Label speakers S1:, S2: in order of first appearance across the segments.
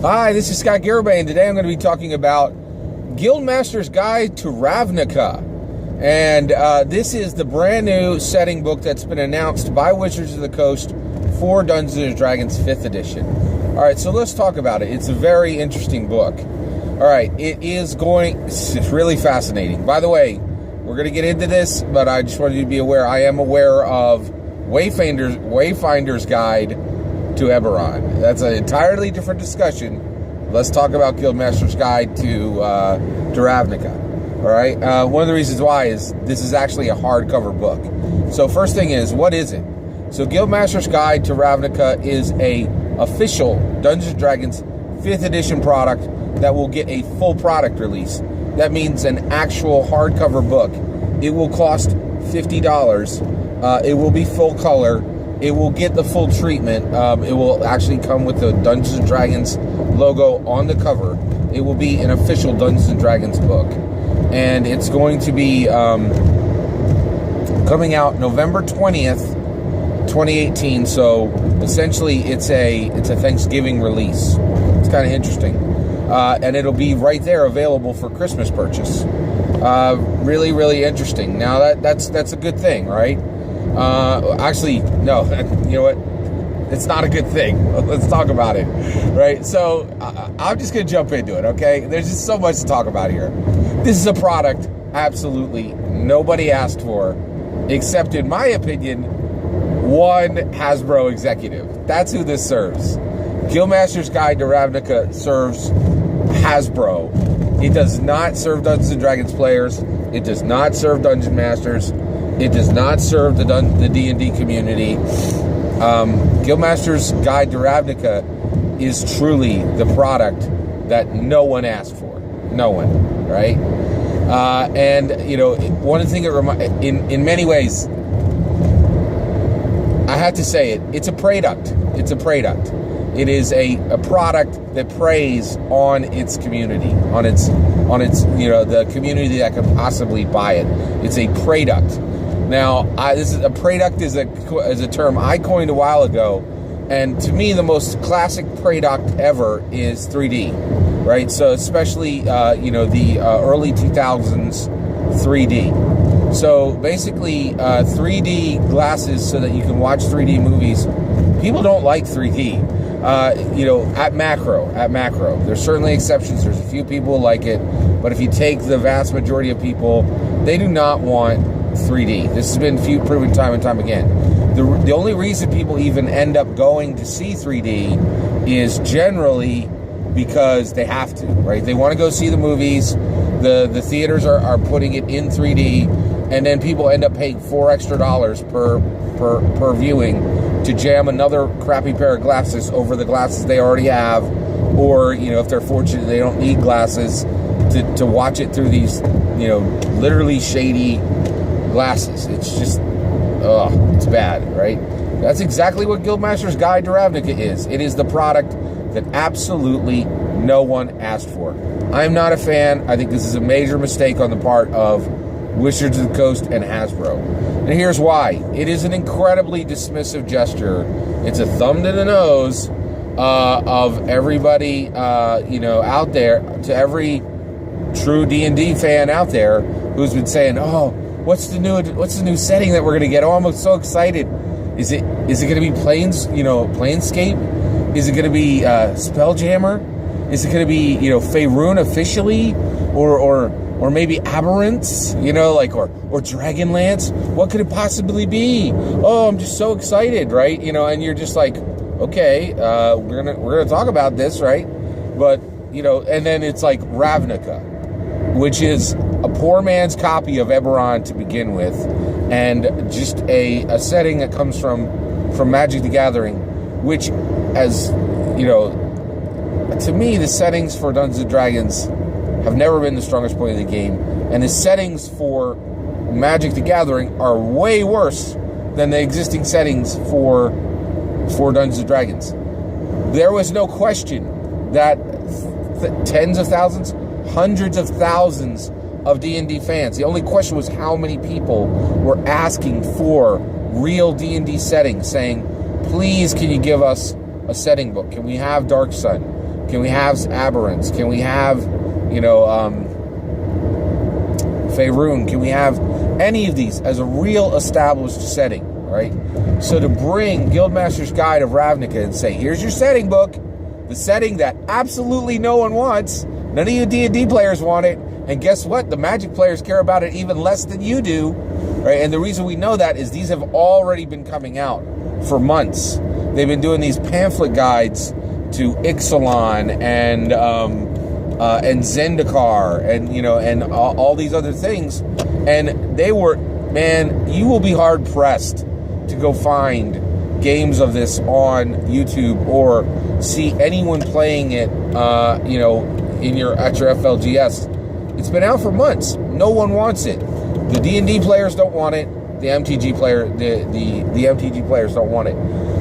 S1: Hi, this is Scott Garibay, and today I'm going to be talking about Guildmaster's Guide to Ravnica. And this is the brand new setting book that's been announced by Wizards of the Coast for Dungeons & Dragons 5th edition. All right, so let's talk about it. It's a very interesting book. All right, it's really fascinating. By the way, we're going to get into this, but I just wanted you to be aware, I am aware of Wayfinder's Guide to Eberron. That's an entirely different discussion. Let's talk about Guildmaster's Guide to Ravnica. All right. One of the reasons why is this is actually a hardcover book. So first thing is, what is it? So Guildmaster's Guide to Ravnica is a official Dungeons & Dragons 5th edition product that will get a full product release. That means an actual hardcover book. It will cost $50. It will be full color. It will get the full treatment. It will actually come with the Dungeons & Dragons logo on the cover. It will be an official Dungeons & Dragons book. And it's going to be coming out November 20th, 2018. So essentially it's a Thanksgiving release. It's kind of interesting. And it'll be right there available for Christmas purchase. Really, really interesting. Now that's a good thing, right? Actually, no, you know what? It's not a good thing. Let's talk about it, right? So I'm just going to jump into it, okay? There's just so much to talk about here. This is a product absolutely nobody asked for, except in my opinion, one Hasbro executive. That's who this serves. Guildmaster's Guide to Ravnica serves Hasbro. It does not serve Dungeons & Dragons players. It does not serve Dungeon Masters. It does not serve the D&D community. Guildmaster's Guide to Ravnica is truly the product that no one asked for. No one, right? And, you know, one of the things that in many ways, I had to say it, it's a product. It's a product. It is a product that preys on its community, on its the community that can possibly buy it. It's a product. Now, a product is a term I coined a while ago, and to me, the most classic product ever is 3D, right? So, especially the early 2000s 3D. So basically, 3D glasses so that you can watch 3D movies. People don't like 3D. At macro, there's certainly exceptions. There's a few people who like it, but if you take the vast majority of people, they do not want 3D. This has been proven time and time again. The only reason people even end up going to see 3D is generally because they have to, right? They want to go see the movies. The theaters are putting it in 3D, and then people end up paying $4 extra per viewing to jam another crappy pair of glasses over the glasses they already have, or if they're fortunate they don't need glasses to watch it through these literally shady glasses. It's just it's bad, right? That's exactly what Guildmaster's Guide to Ravnica is. It is the product that absolutely no one asked for. I'm not a fan. I think this is a major mistake on the part of Wizards of the Coast and Hasbro. And here's why. It is an incredibly dismissive gesture. It's a thumb to the nose of everybody, out there, to every true D&D fan out there who's been saying, "Oh, what's the new setting that we're going to get? Oh, I'm so excited. Is it going to be Planescape? Is it going to be Spelljammer? Is it going to be Faerun officially, or maybe Aberrants, or Dragonlance? What could it possibly be? Oh, I'm just so excited, right? And you're just like, okay, we're gonna talk about this, right? But and then it's like Ravnica, which is a poor man's copy of Eberron to begin with, and just a setting that comes from Magic the Gathering, which, as to me, the settings for Dungeons & Dragons have never been the strongest point of the game, and the settings for Magic the Gathering are way worse than the existing settings for Dungeons & Dragons. There was no question that tens of thousands, hundreds of thousands of D&D fans, the only question was how many people were asking for real D&D settings, saying, please, can you give us a setting book? Can we have Dark Sun? Can we have Aberrants? Can we have, Faerun? Can we have any of these as a real established setting, right? So to bring Guildmaster's Guide of Ravnica and say, here's your setting book, the setting that absolutely no one wants, none of you D&D players want it, and guess what? The Magic players care about it even less than you do, right? And the reason we know that is these have already been coming out for months. They've been doing these pamphlet guides to Ixalan and Zendikar and all these other things, and they were, man, you will be hard pressed to go find games of this on YouTube or see anyone playing it at your FLGS. It's been out for months. No one wants it. The D&D players don't want it. The MTG players don't want it.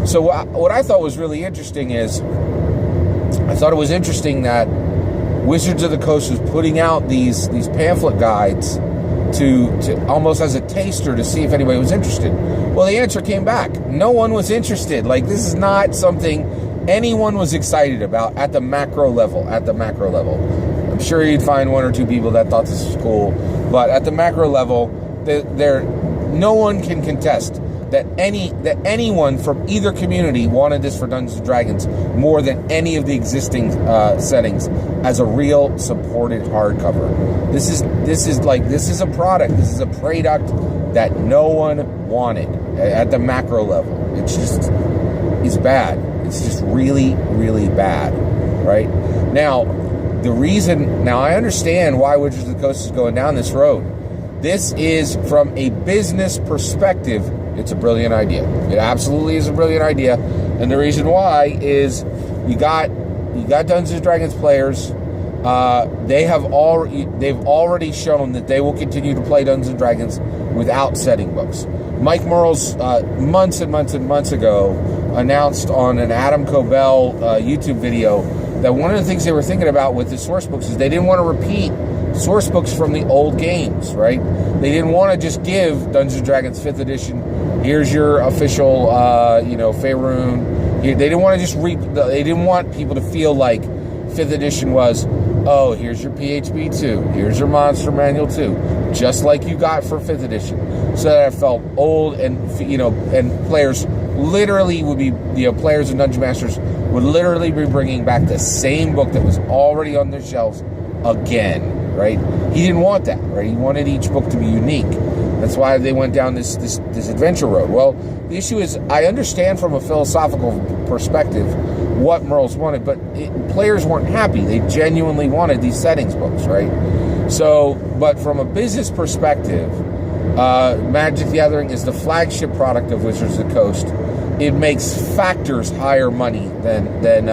S1: So what I thought was really interesting is, I thought it was interesting that Wizards of the Coast was putting out these pamphlet guides to almost as a taster to see if anybody was interested. Well, the answer came back. No one was interested. Like, this is not something anyone was excited about at the macro level. I'm sure you'd find one or two people that thought this was cool, but at the macro level, no one can contest that anyone from either community wanted this for Dungeons & Dragons more than any of the existing settings as a real supported hardcover. This is a product. This is a product that no one wanted at the macro level. It's bad. It's just really, really bad, right? Now I understand why Wizards of the Coast is going down this road. This is from a business perspective. It's a brilliant idea. It absolutely is a brilliant idea. And the reason why is you got Dungeons & Dragons players. They've already shown that they will continue to play Dungeons & Dragons without setting books. Mike Merles, months and months and months ago, announced on an Adam Cobell YouTube video that one of the things they were thinking about with the source books is they didn't want to repeat source books from the old games, right? They didn't want to just give Dungeons & Dragons 5th edition, here's your official, Faerun. They didn't want to just they didn't want people to feel like 5th edition was, oh, here's your PHB 2, here's your Monster Manual 2, just like you got for 5th edition. So that it felt old and players literally would be, players and Dungeon Masters would literally be bringing back the same book that was already on their shelves again. Right? He didn't want that, right? He wanted each book to be unique. That's why they went down this adventure road. Well, the issue is, I understand from a philosophical perspective what Merles wanted, but players weren't happy. They genuinely wanted these settings books, right? So, but from a business perspective, Magic the Gathering is the flagship product of Wizards of the Coast. It makes factors higher money than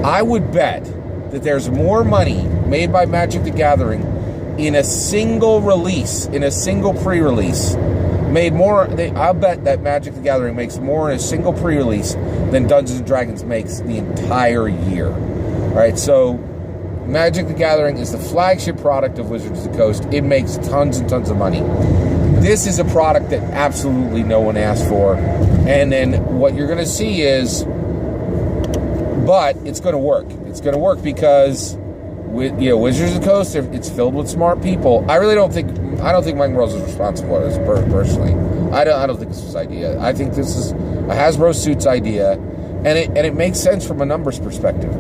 S1: I would bet that there's more money made by Magic the Gathering in a single release, in a single pre-release. I'll bet that Magic the Gathering makes more in a single pre-release than Dungeons & Dragons makes the entire year. All right, so Magic the Gathering is the flagship product of Wizards of the Coast. It makes tons and tons of money. This is a product that absolutely no one asked for. And then what you're going to see is, but it's going to work. It's going to work because Wizards of the Coast, it's filled with smart people. I don't think Mike Merles is responsible for this personally. I don't think this was his idea. I think this is a Hasbro Suits idea, and it makes sense from a numbers perspective.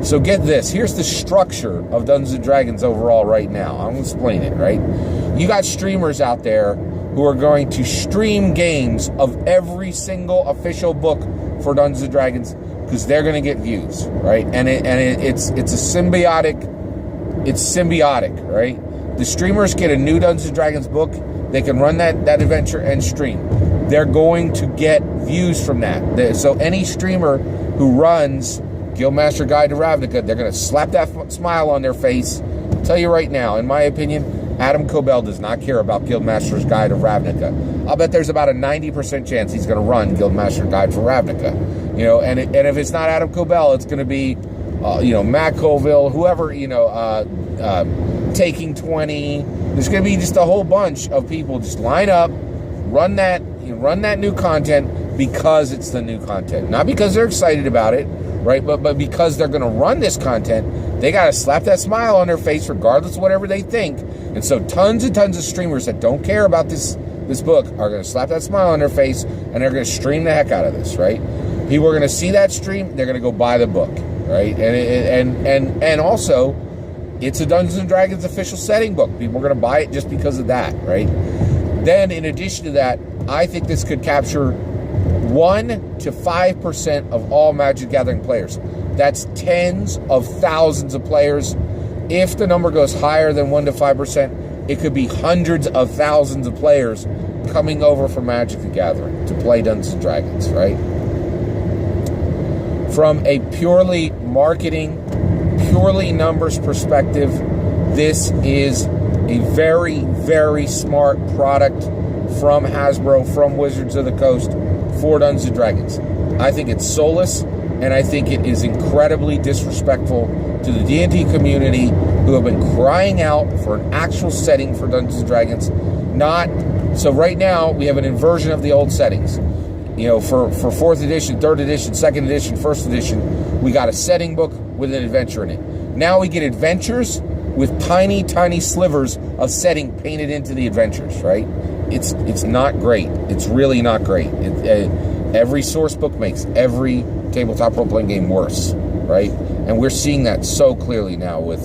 S1: So get this. Here's the structure of Dungeons & Dragons overall right now. I'm going to explain it, right? You got streamers out there who are going to stream games of every single official book for Dungeons & Dragons because they're going to get views, right? And it's symbiotic, right? The streamers get a new Dungeons & Dragons book, they can run that adventure and stream. They're going to get views from that. So any streamer who runs Guildmaster Guide to Ravnica, they're going to slap that smile on their face. I'll tell you right now, in my opinion, Adam Cobell does not care about Guildmaster's Guide of Ravnica. I'll bet there's about a 90% chance he's going to run Guildmaster Guide for Ravnica. And if it's not Adam Cobell, it's going to be, Matt Colville, whoever, Taking 20. There's going to be just a whole bunch of people just line up, run that new content because it's the new content. Not because they're excited about it, right? But because they're going to run this content, they got to slap that smile on their face regardless of whatever they think. And so tons and tons of streamers that don't care about this book are going to slap that smile on their face, and they're going to stream the heck out of this, right? People are going to see that stream, they're going to go buy the book, right? And also, it's a Dungeons and Dragons official setting book. People are going to buy it just because of that, right? Then, in addition to that, I think this could capture 1 to 5% of all Magic Gathering players. That's tens of thousands of players. If the number goes higher than 1 to 5%, it could be hundreds of thousands of players coming over from Magic the Gathering to play Dungeons and Dragons, right? From a purely marketing, purely numbers perspective, this is a very, very smart product from Hasbro, from Wizards of the Coast, for Dungeons and Dragons. I think it's soulless, and I think it is incredibly disrespectful to the D&D community, who have been crying out for an actual setting for Dungeons and Dragons. So right now, we have an inversion of the old settings. You know, for 4th edition, 3rd edition, 2nd edition, 1st edition, we got a setting book with an adventure in it. Now we get adventures with tiny, tiny slivers of setting painted into the adventures, right? It's not great. It's really not great. Every source book makes every tabletop role-playing game worse, right? And we're seeing that so clearly now with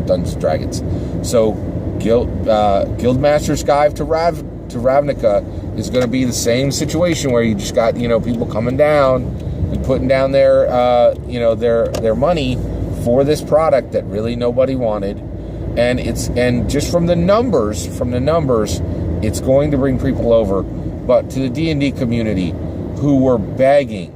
S1: Dungeons & Dragons. So Guildmaster's Guide to Ravnica is going to be the same situation, where you just got, people coming down and putting down their money for this product that really nobody wanted. And just from the numbers, it's going to bring people over. But to the D&D community, who were begging,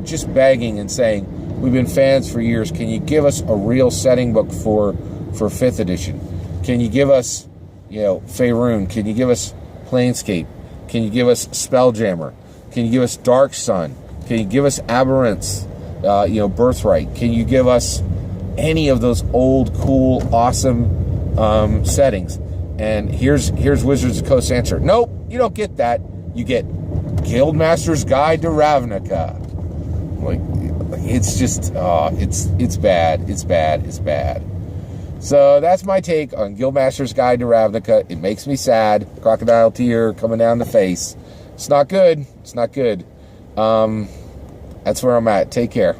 S1: just begging and saying, we've been fans for years, can you give us a real setting book for 5th edition? Can you give us, Faerun? Can you give us Planescape? Can you give us Spelljammer? Can you give us Dark Sun? Can you give us Aberrance, Birthright? Can you give us any of those old, cool, awesome settings? And here's Wizards of the Coast's answer. Nope, you don't get that. You get Guildmaster's Guide to Ravnica. It's just, it's bad. It's bad. So that's my take on Guildmaster's Guide to Ravnica. It makes me sad. Crocodile tear coming down the face. It's not good. That's where I'm at. Take care.